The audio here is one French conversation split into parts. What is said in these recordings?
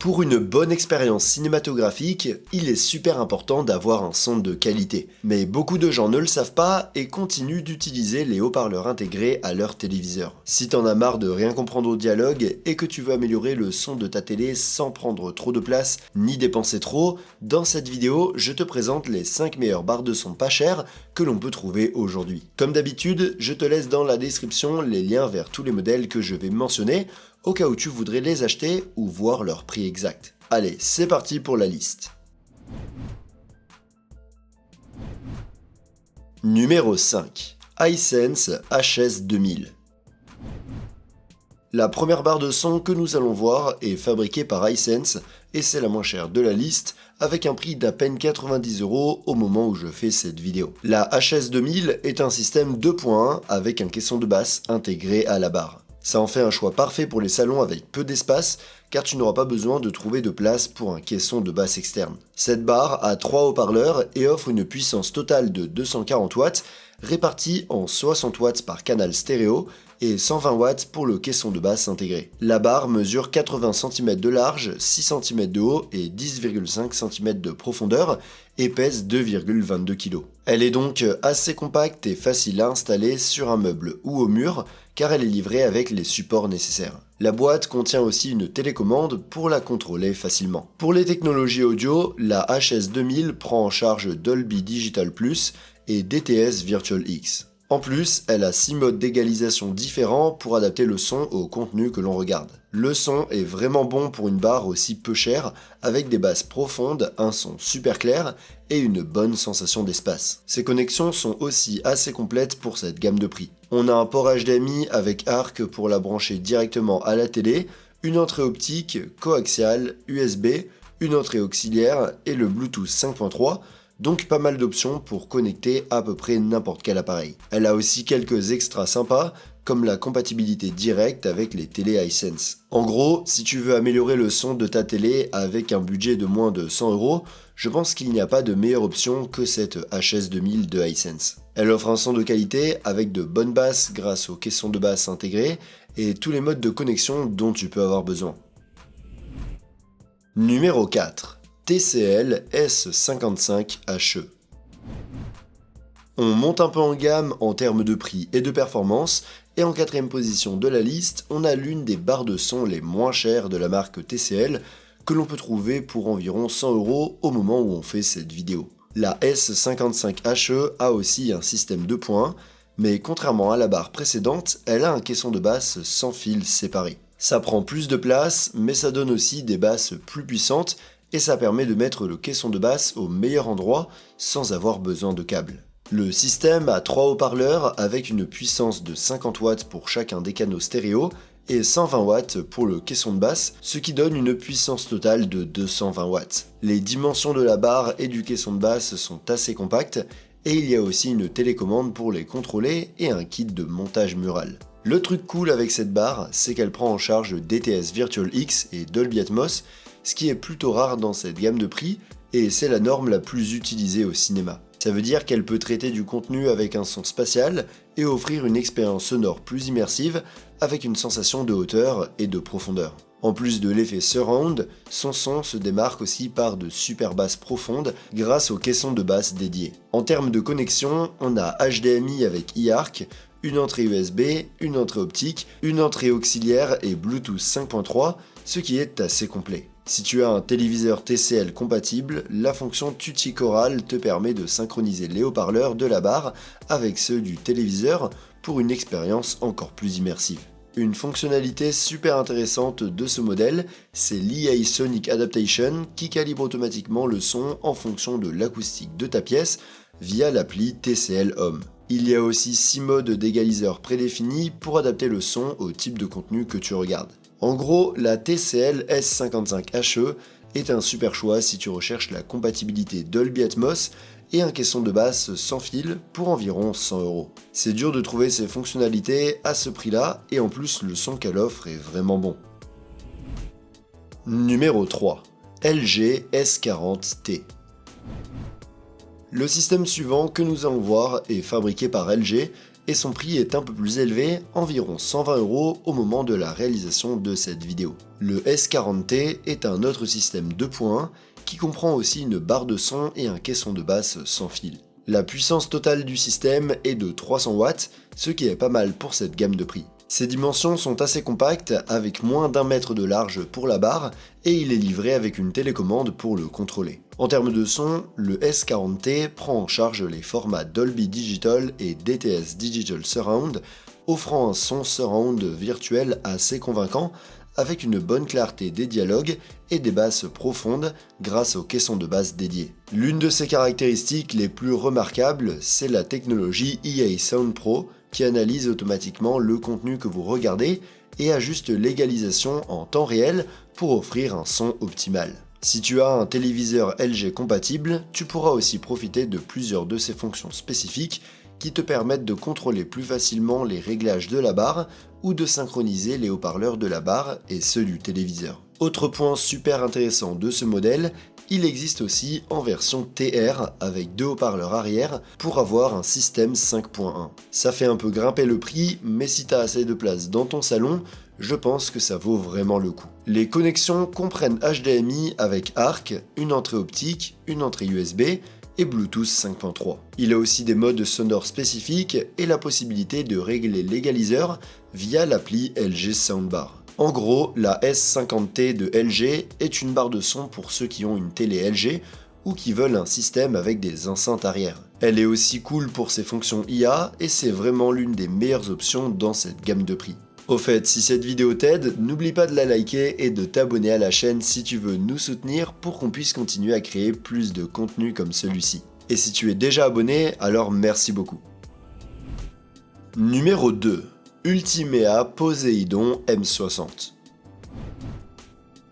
Pour une bonne expérience cinématographique, il est super important d'avoir un son de qualité. Mais beaucoup de gens ne le savent pas et continuent d'utiliser les haut-parleurs intégrés à leur téléviseur. Si t'en as marre de rien comprendre au dialogue et que tu veux améliorer le son de ta télé sans prendre trop de place ni dépenser trop, dans cette vidéo, je te présente les 5 meilleures barres de son pas chères que l'on peut trouver aujourd'hui. Comme d'habitude, je te laisse dans la description les liens vers tous les modèles que je vais mentionner, au cas où tu voudrais les acheter ou voir leur prix exact. Allez, c'est parti pour la liste. Numéro 5. Hisense HS2000. La première barre de son que nous allons voir est fabriquée par Hisense et c'est la moins chère de la liste avec un prix d'à peine 90 € au moment où je fais cette vidéo. La HS2000 est un système 2.1 avec un caisson de basse intégré à la barre. Ça en fait un choix parfait pour les salons avec peu d'espace, car tu n'auras pas besoin de trouver de place pour un caisson de basse externe. Cette barre a 3 haut-parleurs et offre une puissance totale de 240 watts, répartie en 60 watts par canal stéréo et 120 watts pour le caisson de basse intégré. La barre mesure 80 cm de large, 6 cm de haut et 10,5 cm de profondeur et pèse 2,22 kg. Elle est donc assez compacte et facile à installer sur un meuble ou au mur, car elle est livrée avec les supports nécessaires. La boîte contient aussi une télécommande pour la contrôler facilement. Pour les technologies audio, la HS2000 prend en charge Dolby Digital Plus et DTS Virtual X. En plus, elle a 6 modes d'égalisation différents pour adapter le son au contenu que l'on regarde. Le son est vraiment bon pour une barre aussi peu chère, avec des basses profondes, un son super clair et une bonne sensation d'espace. Ces connexions sont aussi assez complètes pour cette gamme de prix. On a un port HDMI avec ARC pour la brancher directement à la télé, une entrée optique, coaxiale, USB, une entrée auxiliaire et le Bluetooth 5.3, donc pas mal d'options pour connecter à peu près n'importe quel appareil. Elle a aussi quelques extras sympas, comme la compatibilité directe avec les télés Hisense. En gros, si tu veux améliorer le son de ta télé avec un budget de moins de 100 €, je pense qu'il n'y a pas de meilleure option que cette HS2000 de Hisense. Elle offre un son de qualité avec de bonnes basses grâce au caisson de basse intégré et tous les modes de connexion dont tu peux avoir besoin. Numéro 4. TCL S55HE. On monte un peu en gamme en termes de prix et de performance, et en 4ème position de la liste, on a l'une des barres de son les moins chères de la marque TCL, que l'on peut trouver pour environ 100 € au moment où on fait cette vidéo. La S55HE a aussi un système 2.1, mais contrairement à la barre précédente, elle a un caisson de basse sans fil séparé. Ça prend plus de place, mais ça donne aussi des basses plus puissantes, et ça permet de mettre le caisson de basse au meilleur endroit sans avoir besoin de câble. Le système a 3 haut-parleurs avec une puissance de 50 watts pour chacun des canaux stéréo et 120 watts pour le caisson de basse, ce qui donne une puissance totale de 220 watts. Les dimensions de la barre et du caisson de basse sont assez compactes et il y a aussi une télécommande pour les contrôler et un kit de montage mural. Le truc cool avec cette barre, c'est qu'elle prend en charge DTS Virtual X et Dolby Atmos, ce qui est plutôt rare dans cette gamme de prix, et c'est la norme la plus utilisée au cinéma. Ça veut dire qu'elle peut traiter du contenu avec un son spatial et offrir une expérience sonore plus immersive avec une sensation de hauteur et de profondeur. En plus de l'effet surround, son son se démarque aussi par de super basses profondes grâce au caisson de basse dédié. En termes de connexion, on a HDMI avec eARC, une entrée USB, une entrée optique, une entrée auxiliaire et Bluetooth 5.3, ce qui est assez complet. Si tu as un téléviseur TCL compatible, la fonction Tutti Choral te permet de synchroniser les haut-parleurs de la barre avec ceux du téléviseur pour une expérience encore plus immersive. Une fonctionnalité super intéressante de ce modèle, c'est l'EA Sonic Adaptation qui calibre automatiquement le son en fonction de l'acoustique de ta pièce via l'appli TCL Home. Il y a aussi 6 modes d'égaliseur prédéfinis pour adapter le son au type de contenu que tu regardes. En gros, la TCL S55HE est un super choix si tu recherches la compatibilité Dolby Atmos et un caisson de basse sans fil pour environ 100 €. C'est dur de trouver ces fonctionnalités à ce prix-là et en plus le son qu'elle offre est vraiment bon. Numéro 3. LG S40T. Le système suivant que nous allons voir est fabriqué par LG et son prix est un peu plus élevé, environ 120 € au moment de la réalisation de cette vidéo. Le S40T est un autre système 2.1 qui comprend aussi une barre de son et un caisson de basse sans fil. La puissance totale du système est de 300 watts, ce qui est pas mal pour cette gamme de prix. Ses dimensions sont assez compactes, avec moins d'1 mètre de large pour la barre, et il est livré avec une télécommande pour le contrôler. En termes de son, le S40T prend en charge les formats Dolby Digital et DTS Digital Surround, offrant un son surround virtuel assez convaincant, avec une bonne clarté des dialogues et des basses profondes grâce aux caissons de basse dédiés. L'une de ses caractéristiques les plus remarquables, c'est la technologie EA Sound Pro qui analyse automatiquement le contenu que vous regardez et ajuste l'égalisation en temps réel pour offrir un son optimal. Si tu as un téléviseur LG compatible, tu pourras aussi profiter de plusieurs de ses fonctions spécifiques qui te permettent de contrôler plus facilement les réglages de la barre ou de synchroniser les haut-parleurs de la barre et ceux du téléviseur. Autre point super intéressant de ce modèle, il existe aussi en version TR avec 2 haut-parleurs arrière pour avoir un système 5.1. Ça fait un peu grimper le prix, mais si t'as assez de place dans ton salon, je pense que ça vaut vraiment le coup. Les connexions comprennent HDMI avec ARC, une entrée optique, une entrée USB, et Bluetooth 5.3. Il a aussi des modes sonores spécifiques et la possibilité de régler l'égaliseur via l'appli LG Soundbar. En gros, la S50T de LG est une barre de son pour ceux qui ont une télé LG ou qui veulent un système avec des enceintes arrière. Elle est aussi cool pour ses fonctions IA et c'est vraiment l'une des meilleures options dans cette gamme de prix. Au fait, si cette vidéo t'aide, n'oublie pas de la liker et de t'abonner à la chaîne si tu veux nous soutenir pour qu'on puisse continuer à créer plus de contenu comme celui-ci. Et si tu es déjà abonné, alors merci beaucoup. Numéro 2. Ultimea Poseidon M60.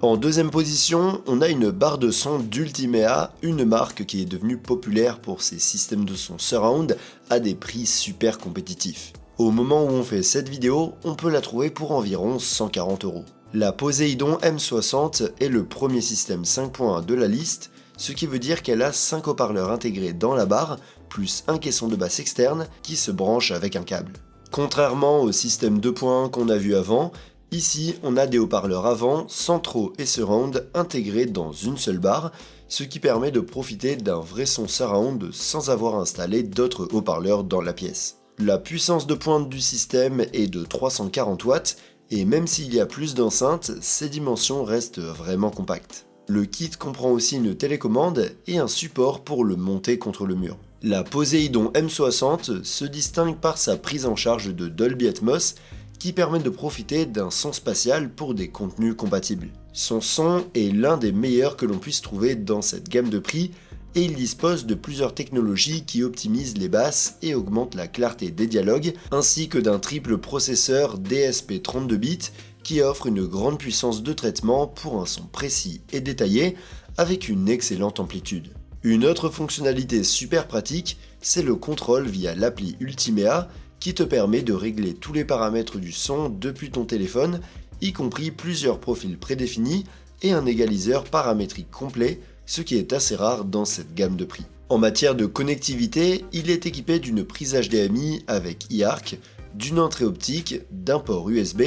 En deuxième position, on a une barre de son d'Ultimea, une marque qui est devenue populaire pour ses systèmes de son surround à des prix super compétitifs. Au moment où on fait cette vidéo, on peut la trouver pour environ 140 €. La Poseidon M60 est le premier système 5.1 de la liste, ce qui veut dire qu'elle a 5 haut-parleurs intégrés dans la barre, plus un caisson de basse externe qui se branche avec un câble. Contrairement au système 2.1 qu'on a vu avant, ici on a des haut-parleurs avant, centraux et surround intégrés dans une seule barre, ce qui permet de profiter d'un vrai son surround sans avoir installé d'autres haut-parleurs dans la pièce. La puissance de pointe du système est de 340 watts et même s'il y a plus d'enceintes, ses dimensions restent vraiment compactes. Le kit comprend aussi une télécommande et un support pour le monter contre le mur. La Poseidon M60 se distingue par sa prise en charge de Dolby Atmos qui permet de profiter d'un son spatial pour des contenus compatibles. Son son est l'un des meilleurs que l'on puisse trouver dans cette gamme de prix et il dispose de plusieurs technologies qui optimisent les basses et augmentent la clarté des dialogues, ainsi que d'un triple processeur DSP 32 bits qui offre une grande puissance de traitement pour un son précis et détaillé avec une excellente amplitude. Une autre fonctionnalité super pratique, c'est le contrôle via l'appli Ultimea qui te permet de régler tous les paramètres du son depuis ton téléphone, y compris plusieurs profils prédéfinis et un égaliseur paramétrique complet, ce qui est assez rare dans cette gamme de prix. En matière de connectivité, il est équipé d'une prise HDMI avec eARC, d'une entrée optique, d'un port USB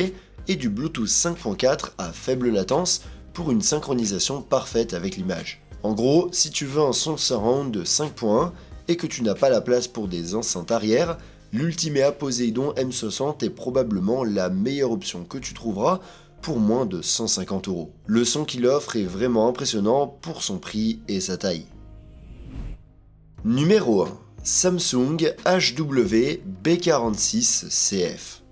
et du Bluetooth 5.4 à faible latence pour une synchronisation parfaite avec l'image. En gros, si tu veux un son surround de 5.1 et que tu n'as pas la place pour des enceintes arrière, l'Ultimea Poseidon M60 est probablement la meilleure option que tu trouveras pour moins de 150 €. Le son qu'il offre est vraiment impressionnant pour son prix et sa taille. Numéro 1. Samsung HW B46CF.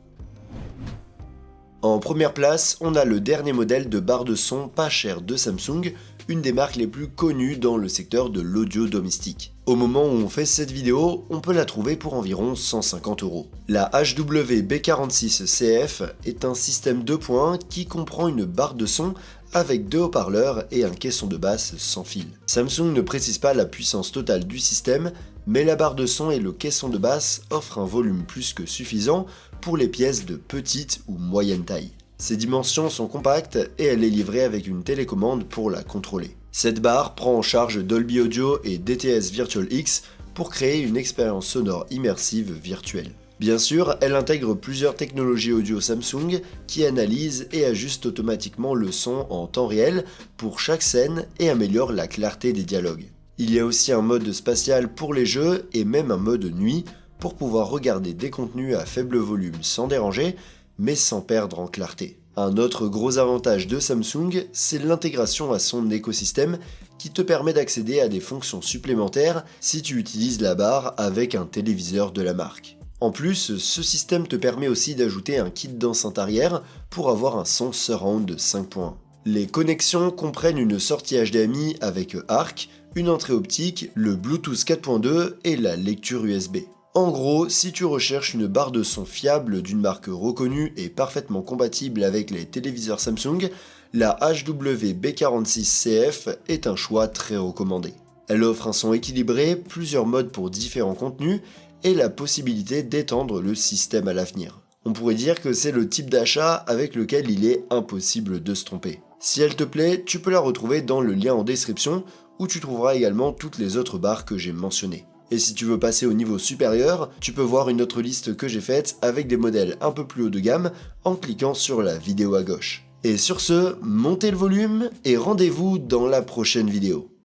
En première place, on a le dernier modèle de barre de son pas cher de Samsung, une des marques les plus connues dans le secteur de l'audio domestique. Au moment où on fait cette vidéo, on peut la trouver pour environ 150 €. La HW B46CF est un système 2.1 qui comprend une barre de son avec 2 haut-parleurs et un caisson de basse sans fil. Samsung ne précise pas la puissance totale du système, mais la barre de son et le caisson de basse offrent un volume plus que suffisant pour les pièces de petite ou moyenne taille. Ses dimensions sont compactes et elle est livrée avec une télécommande pour la contrôler. Cette barre prend en charge Dolby Audio et DTS Virtual X pour créer une expérience sonore immersive virtuelle. Bien sûr, elle intègre plusieurs technologies audio Samsung qui analysent et ajustent automatiquement le son en temps réel pour chaque scène et améliorent la clarté des dialogues. Il y a aussi un mode spatial pour les jeux et même un mode nuit pour pouvoir regarder des contenus à faible volume sans déranger, mais sans perdre en clarté. Un autre gros avantage de Samsung, c'est l'intégration à son écosystème qui te permet d'accéder à des fonctions supplémentaires si tu utilises la barre avec un téléviseur de la marque. En plus, ce système te permet aussi d'ajouter un kit d'enceinte arrière pour avoir un son surround de 5.1. Les connexions comprennent une sortie HDMI avec ARC, une entrée optique, le Bluetooth 4.2 et la lecture USB. En gros, si tu recherches une barre de son fiable d'une marque reconnue et parfaitement compatible avec les téléviseurs Samsung, la HWB46CF est un choix très recommandé. Elle offre un son équilibré, plusieurs modes pour différents contenus et la possibilité d'étendre le système à l'avenir. On pourrait dire que c'est le type d'achat avec lequel il est impossible de se tromper. Si elle te plaît, tu peux la retrouver dans le lien en description où tu trouveras également toutes les autres barres que j'ai mentionnées. Et si tu veux passer au niveau supérieur, tu peux voir une autre liste que j'ai faite avec des modèles un peu plus haut de gamme en cliquant sur la vidéo à gauche. Et sur ce, montez le volume et rendez-vous dans la prochaine vidéo.